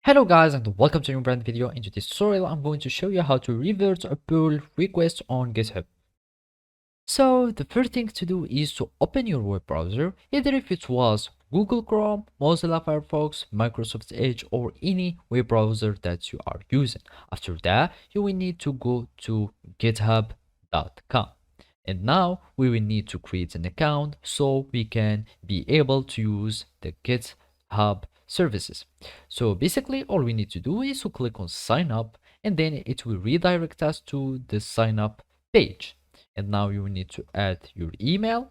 Hello guys and welcome to a new brand video. In today's tutorial I'm going to show you how to revert a pull request on GitHub. So the first thing to do is to open your web browser, either if it was Google Chrome, Mozilla Firefox, Microsoft Edge or any web browser that you are using. After that you will need to go to github.com. And now we will need to create an account so we can be able to use the GitHub services. So basically all we need to do is to click on sign up and then it will redirect us to the sign up page. And now you will need to add your email,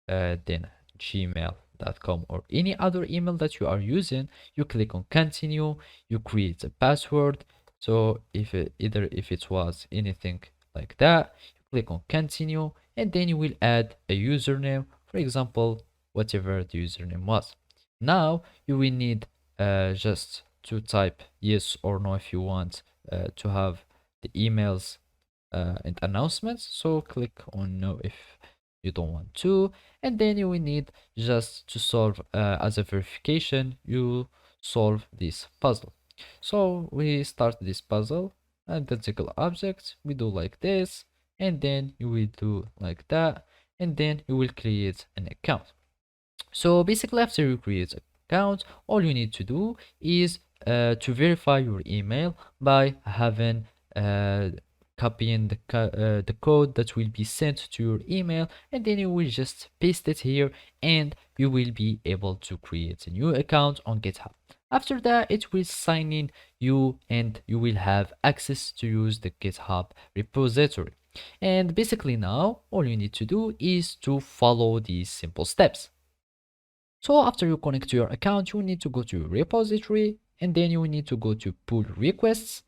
then gmail.com or any other email that you are using. You click on continue, you create a password. So if it was anything like that, click on continue and then you will add a username, for example whatever the username was. Now you will need just to type yes or no if you want to have the emails and announcements. So click on no if you don't want to, and then you will need just to solve as a verification, you solve this puzzle. So we start this puzzle and the single object, we do like this, and then you will do like that, and then you will create an account. So basically after you create an account, all you need to do is to verify your email by having copying the code that will be sent to your email, and then you will just paste it here and you will be able to create a new account on GitHub. After that it will sign in you and you will have access to use the GitHub repository. And basically now all you need to do is to follow these simple steps. So after you connect to your account, you will need to go to your repository and then you will need to go to pull requests,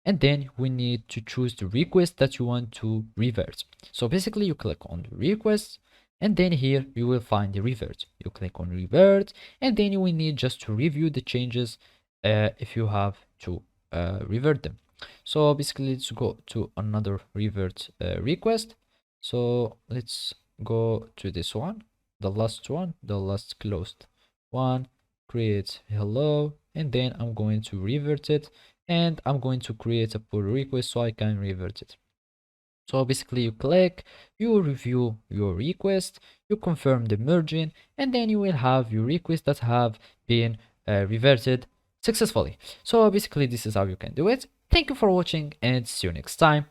and then we need to choose the request that you want to revert. So basically you click on the request and then here you will find the revert. You click on revert and then you will need just to review the changes if you have to revert them. So basically let's go to another revert request. So let's go to this one, the last one, the last closed one, create hello, and then I'm going to revert it and I'm going to create a pull request so I can revert it. So basically you click, you review your request, you confirm the merging, and then you will have your requests that have been reverted successfully. So basically this is how you can do it. Thank you for watching and see you next time.